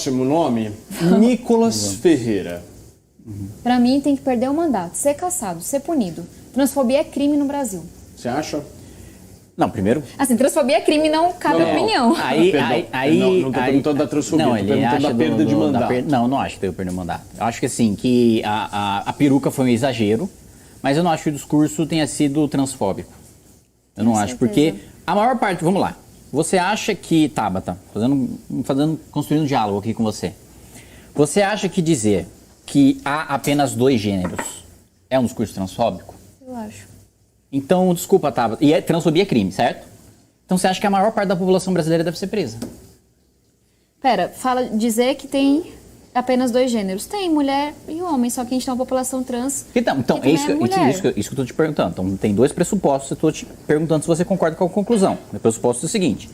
Próximo nome, Nicolas Ferreira. Pra mim, tem que perder o mandato, ser cassado, ser punido. Transfobia é crime no Brasil. Você acha? Não, primeiro... Assim, transfobia é crime, não cabe opinião. Não tô perguntando da transfobia, tô perguntando da perda de mandato. Não acho que deve perder o mandato. Eu acho que assim, que a peruca foi um exagero, mas eu não acho que o discurso tenha sido transfóbico. Eu não acho, porque a maior parte... Vamos lá. Você acha que... Tabata, construindo um diálogo aqui com você. Você acha que dizer que há apenas 2 gêneros é um discurso transfóbico? Eu acho. Então, desculpa, Tabata. E transfobia é crime, certo? Então você acha que a maior parte da população brasileira deve ser presa? Pera, dizer que tem apenas 2 gêneros. Tem mulher e homem, só que a gente tem uma população trans. Então é isso que eu estou te perguntando. Então tem 2 pressupostos, eu estou te perguntando se você concorda com a conclusão. O pressuposto é o seguinte: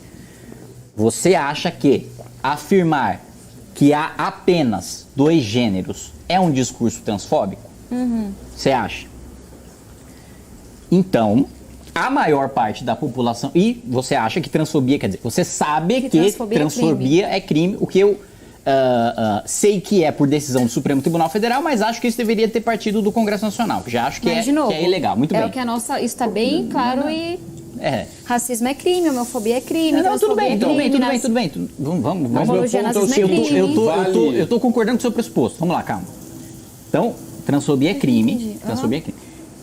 você acha que afirmar que há apenas 2 gêneros é um discurso transfóbico? Você acha? Então, a maior parte da população... E você acha que transfobia, quer dizer, você sabe que transfobia é crime, o que eu sei que é por decisão do Supremo Tribunal Federal, mas acho que isso deveria ter partido do Congresso Nacional, que já acho que, que é ilegal. Muito bem. É o que isso está bem claro e... Racismo é crime, homofobia é crime, tudo bem. Vamos. Eu tô concordando com o seu pressuposto. Vamos lá, calma. Então, transfobia é crime. Transfobia é crime.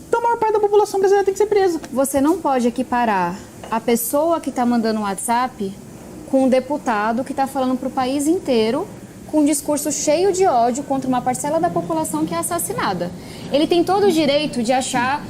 Então a maior parte da população brasileira tem que ser presa. Você não pode equiparar a pessoa que está mandando um WhatsApp com um deputado que está falando para o país inteiro com um discurso cheio de ódio contra uma parcela da população que é assassinada. Ele tem todo o direito de achar,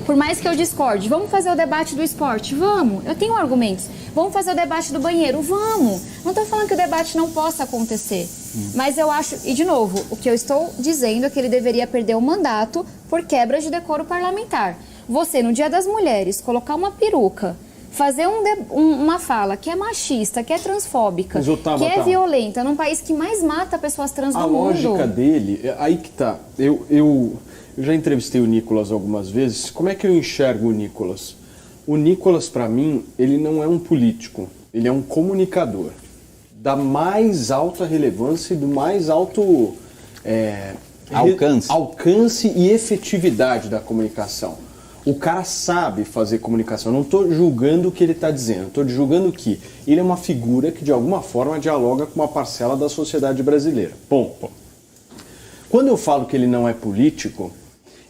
por mais que eu discorde, vamos fazer o debate do esporte? Vamos, eu tenho argumentos. Vamos fazer o debate do banheiro? Vamos. Não estou falando que o debate não possa acontecer. Mas eu acho, e de novo, o que eu estou dizendo é que ele deveria perder o mandato por quebra de decoro parlamentar. Você, no Dia das Mulheres, colocar uma peruca, fazer uma fala que é machista, que é transfóbica, que é violenta, num país que mais mata pessoas trans do mundo. A lógica dele, aí que tá. Eu já entrevistei o Nicolas algumas vezes. Como é que eu enxergo o Nicolas? O Nicolas, para mim, ele não é um político, ele é um comunicador da mais alta relevância e do mais alto alcance e efetividade da comunicação. O cara sabe fazer comunicação. Eu não estou julgando o que ele está dizendo, estou julgando que ele é uma figura que de alguma forma dialoga com uma parcela da sociedade brasileira. Bom, quando eu falo que ele não é político,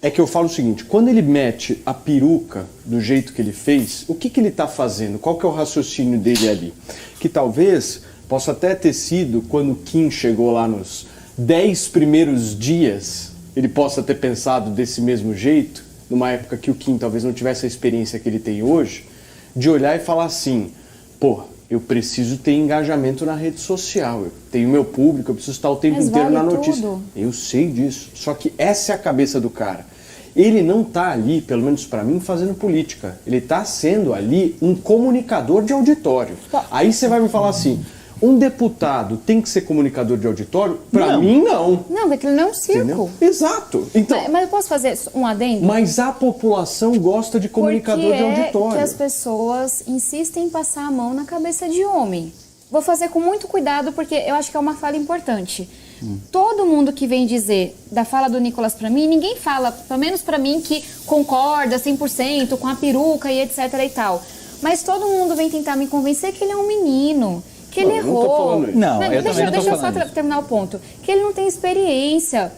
é que eu falo o seguinte: quando ele mete a peruca do jeito que ele fez, o que ele está fazendo? Qual que é o raciocínio dele ali? Que talvez possa até ter sido quando o Kim chegou lá nos 10 primeiros dias, ele possa ter pensado desse mesmo jeito, numa época que o Kim talvez não tivesse a experiência que ele tem hoje, de olhar e falar assim: pô, eu preciso ter engajamento na rede social, eu tenho meu público, eu preciso estar o tempo inteiro na notícia. Tudo. Eu sei disso, só que essa é a cabeça do cara. Ele não está ali, pelo menos para mim, fazendo política. Ele está sendo ali um comunicador de auditório. Aí você vai me falar assim: um deputado tem que ser comunicador de auditório? Para mim, não. Não, porque ele não é um circo. Entendeu? Exato. Então, mas eu posso fazer um adendo? Mas a população gosta de comunicador de auditório. Por que as pessoas insistem em passar a mão na cabeça de homem? Vou fazer com muito cuidado, porque eu acho que é uma fala importante. Todo mundo que vem dizer da fala do Nicolas pra mim, ninguém fala, pelo menos pra mim, que concorda 100% com a peruca e etc e tal. Mas todo mundo vem tentar me convencer que ele é um menino, que ele errou. Eu não tô falando isso. Não, eu também não tô falando Deixa eu só terminar o ponto. Que ele não tem experiência.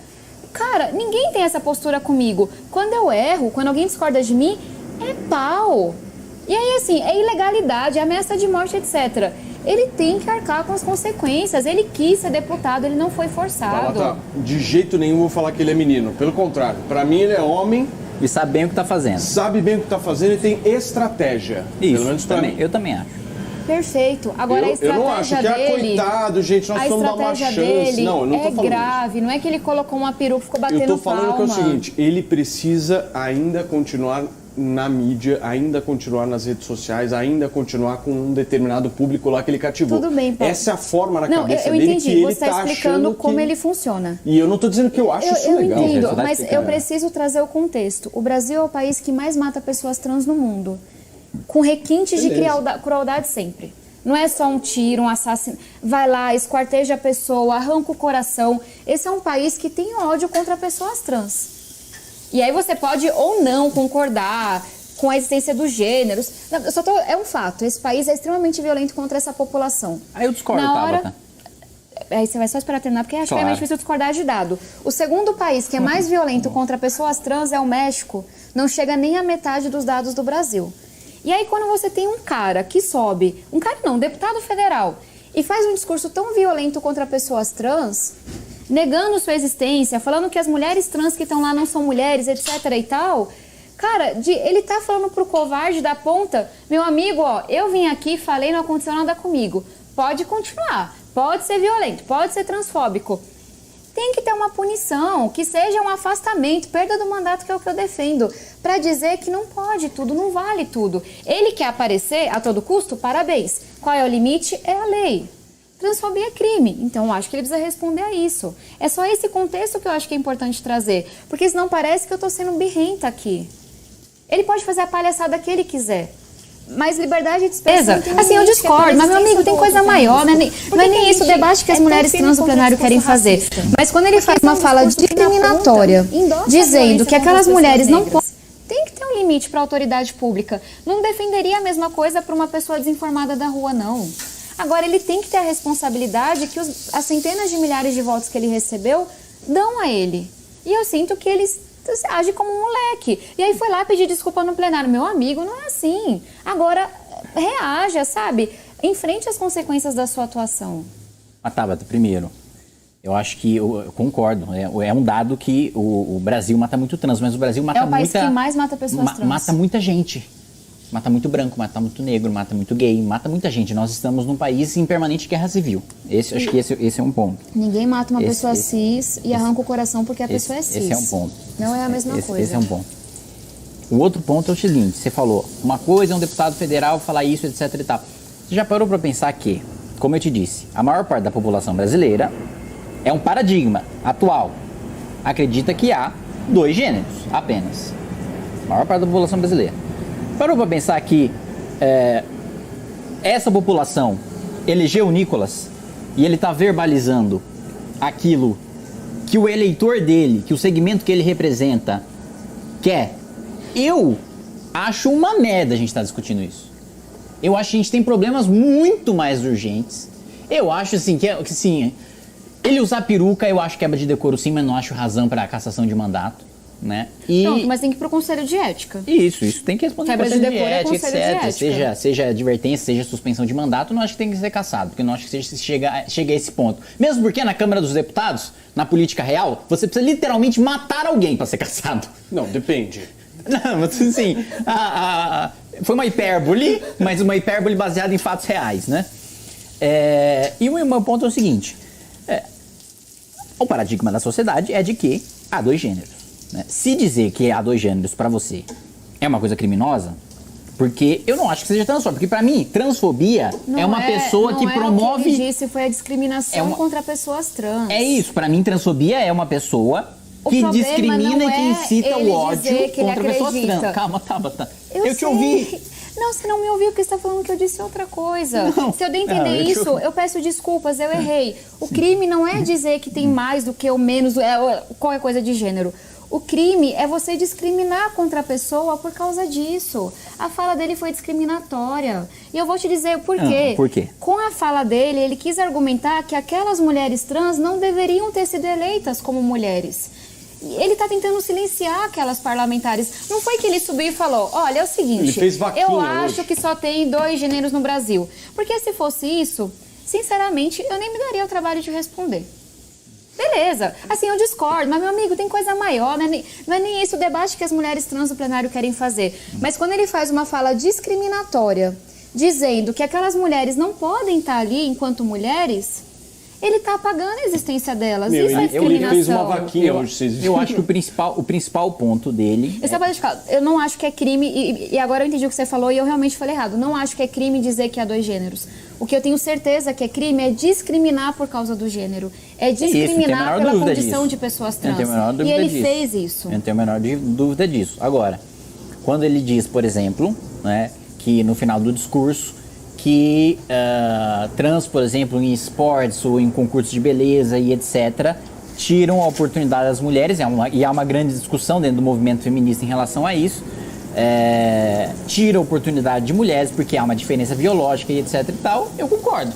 Cara, ninguém tem essa postura comigo. Quando eu erro, quando alguém discorda de mim, é pau. E aí, assim, é ilegalidade, é ameaça de morte, etc. Ele tem que arcar com as consequências. Ele quis ser deputado, ele não foi forçado. De jeito nenhum vou falar que ele é menino. Pelo contrário, pra mim ele é homem. E sabe bem o que tá fazendo. Sabe bem o que tá fazendo e tem estratégia. Isso, pelo menos pra mim. Eu também acho. Perfeito. Agora a estratégia eu não acho que dele... coitado, gente, nós vamos dar uma chance. Dele não, eu não tô falando grave. isso. Não é que ele colocou uma peruca e ficou batendo palma. Eu tô falando que é o seguinte: ele precisa ainda continuar na mídia, ainda continuar nas redes sociais, ainda continuar com um determinado público lá que ele cativou. Tudo bem, Paulo. Essa é a forma na cabeça eu dele entendi. que ele Você está explicando como que... ele funciona. E eu não estou dizendo que eu acho isso legal. Eu entendo, mas eu preciso trazer o contexto. O Brasil é o país que mais mata pessoas trans no mundo, com requintes de crueldade sempre. Não é só um tiro, um assassino. Vai lá, esquarteja a pessoa, arranca o coração. Esse é um país que tem ódio contra pessoas trans. E aí você pode ou não concordar com a existência dos gêneros. É um fato. Esse país é extremamente violento contra essa população. Aí eu discordo, Tabata. Aí você vai só esperar terminar, porque acho que é mais difícil discordar de dado. O segundo país que é mais violento contra pessoas trans é o México. Não chega nem a metade dos dados do Brasil. E aí quando você tem um cara que sobe, um cara não, um deputado federal, e faz um discurso tão violento contra pessoas trans, negando sua existência, falando que as mulheres trans que estão lá não são mulheres, etc e tal, cara, ele tá falando pro covarde da ponta, meu amigo, ó, eu vim aqui, falei, não aconteceu nada comigo. Pode continuar, pode ser violento, pode ser transfóbico. Tem que ter uma punição, que seja um afastamento, perda do mandato, que é o que eu defendo, para dizer que não pode tudo, não vale tudo. Ele quer aparecer a todo custo? Parabéns. Qual é o limite? É a lei. Transfobia é crime, então eu acho que ele precisa responder a isso. É só esse contexto que eu acho que é importante trazer, porque senão parece que eu tô sendo birrenta aqui. Ele pode fazer a palhaçada que ele quiser. Mas liberdade de expressão. Assim, eu discordo, mas meu amigo, tem coisa maior, não é nem isso o debate que as mulheres trans no plenário querem fazer. Mas quando ele faz uma fala discriminatória, dizendo que aquelas mulheres não podem. Tem que ter um limite para a autoridade pública. Não defenderia a mesma coisa para uma pessoa desinformada da rua, não. Agora, ele tem que ter a responsabilidade que as centenas de milhares de votos que ele recebeu dão a ele. E eu sinto que eles age como um moleque. E aí foi lá pedir desculpa no plenário. Meu amigo, não é assim. Agora, reaja, sabe? Enfrente as consequências da sua atuação. Tabata, primeiro, eu acho que eu concordo. É um dado que o Brasil mata muito trans, mas o Brasil mata muita... É o país que mais mata pessoas trans. Mata muita gente. Mata muito branco, mata muito negro, mata muito gay, mata muita gente. Nós estamos num país em permanente guerra civil. Acho que esse é um ponto. Ninguém mata uma pessoa cis e arranca o coração porque a pessoa é cis. Esse é um ponto. Não é a mesma coisa. Esse é um ponto. O outro ponto é o seguinte, você falou, uma coisa é um deputado federal falar isso, etc e tal. Você já parou para pensar que, como eu te disse, a maior parte da população brasileira é um paradigma atual. Acredita que há 2 gêneros apenas. A maior parte da população brasileira. Parou para pensar que essa população elegeu o Nicolas e ele está verbalizando aquilo que o eleitor dele, que o segmento que ele representa quer. Eu acho uma merda a gente estar discutindo isso. Eu acho que a gente tem problemas muito mais urgentes. Eu acho assim que assim, ele usar peruca eu acho quebra de decoro sim, mas não acho razão para cassação de mandato. Né? Pronto, mas tem que ir pro Conselho de Ética. Isso tem que responder Quebra pro de Conselho de decoro Ética, é Conselho etc. de Ética. Seja advertência, seja suspensão de mandato, não acho que tem que ser cassado, porque não acho que chega a esse ponto. Mesmo porque na Câmara dos Deputados, na política real, você precisa literalmente matar alguém para ser cassado. Não, depende. Não, mas assim, foi uma hipérbole, mas uma hipérbole baseada em fatos reais, né? E o meu ponto é o seguinte, o paradigma da sociedade é de que há 2 gêneros. Né? Se dizer que há 2 gêneros pra você é uma coisa criminosa, porque eu não acho que seja transfobia, porque pra mim, transfobia é uma pessoa que promove... O que ele disse foi a discriminação contra pessoas trans. É isso, pra mim transfobia é uma pessoa que discrimina e que incita o ódio contra pessoas trans. Calma, Tabata. Eu te ouvi. Não, você não me ouviu porque você está falando que eu disse outra coisa. Não, se eu dei entender isso, eu peço desculpas, eu errei. O crime não é dizer que tem mais do que ou menos, qualquer coisa de gênero. O crime é você discriminar contra a pessoa por causa disso. A fala dele foi discriminatória. E eu vou te dizer por quê. Por quê? Com a fala dele, ele quis argumentar que aquelas mulheres trans não deveriam ter sido eleitas como mulheres. Ele está tentando silenciar aquelas parlamentares. Não foi que ele subiu e falou, olha, é o seguinte, ele fez vaquinha eu acho hoje. que só tem 2 gêneros no Brasil. Porque se fosse isso, sinceramente, eu nem me daria o trabalho de responder. Beleza, assim, eu discordo, mas meu amigo, tem coisa maior, não é nem isso o debate que as mulheres trans no plenário querem fazer. Mas quando ele faz uma fala discriminatória, dizendo que aquelas mulheres não podem estar ali enquanto mulheres, ele está apagando a existência delas. Isso é discriminação. Ele fez uma vaquinha hoje, vocês viram? Eu acho que o principal ponto dele... Eu não acho que é crime, e agora eu entendi o que você falou e eu realmente falei errado. Não acho que é crime dizer que há 2 gêneros. O que eu tenho certeza que é crime é discriminar por causa do gênero. É discriminar pela condição de pessoas trans. E ele fez isso. Eu não tenho a menor dúvida disso. Agora, quando ele diz, por exemplo, né, que no final do discurso, que trans, por exemplo, em esportes ou em concursos de beleza e etc., tiram a oportunidade das mulheres, e há uma grande discussão dentro do movimento feminista em relação a isso, tira a oportunidade de mulheres porque há uma diferença biológica e etc e tal, eu concordo.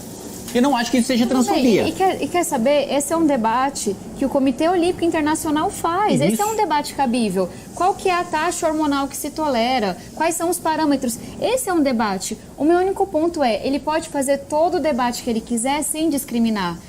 Eu não acho que isso seja transfobia. E quer saber? Esse é um debate que o Comitê Olímpico Internacional faz. Isso. Esse é um debate cabível. Qual que é a taxa hormonal que se tolera? Quais são os parâmetros? Esse é um debate. O meu único ponto é, ele pode fazer todo o debate que ele quiser sem discriminar.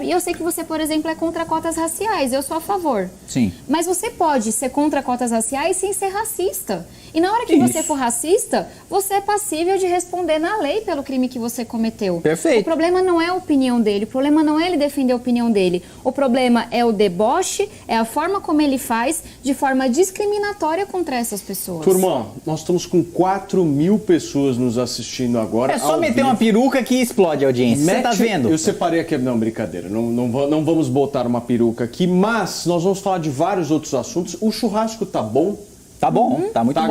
Eu sei que você, por exemplo, é contra cotas raciais. Eu sou a favor. Sim. Mas você pode ser contra cotas raciais sem ser racista. E na hora que você for racista, você é passível de responder na lei pelo crime que você cometeu. Perfeito. O problema não é a opinião dele, o problema não é ele defender a opinião dele. O problema é o deboche, é a forma como ele faz, de forma discriminatória contra essas pessoas. Turma, nós estamos com 4.000 pessoas nos assistindo agora. É só meter uma peruca que explode a audiência. Você tá vendo? Eu separei aqui, não, brincadeira, não vamos botar uma peruca aqui, mas nós vamos falar de vários outros assuntos. O churrasco tá bom? Tá bom, tá muito bom.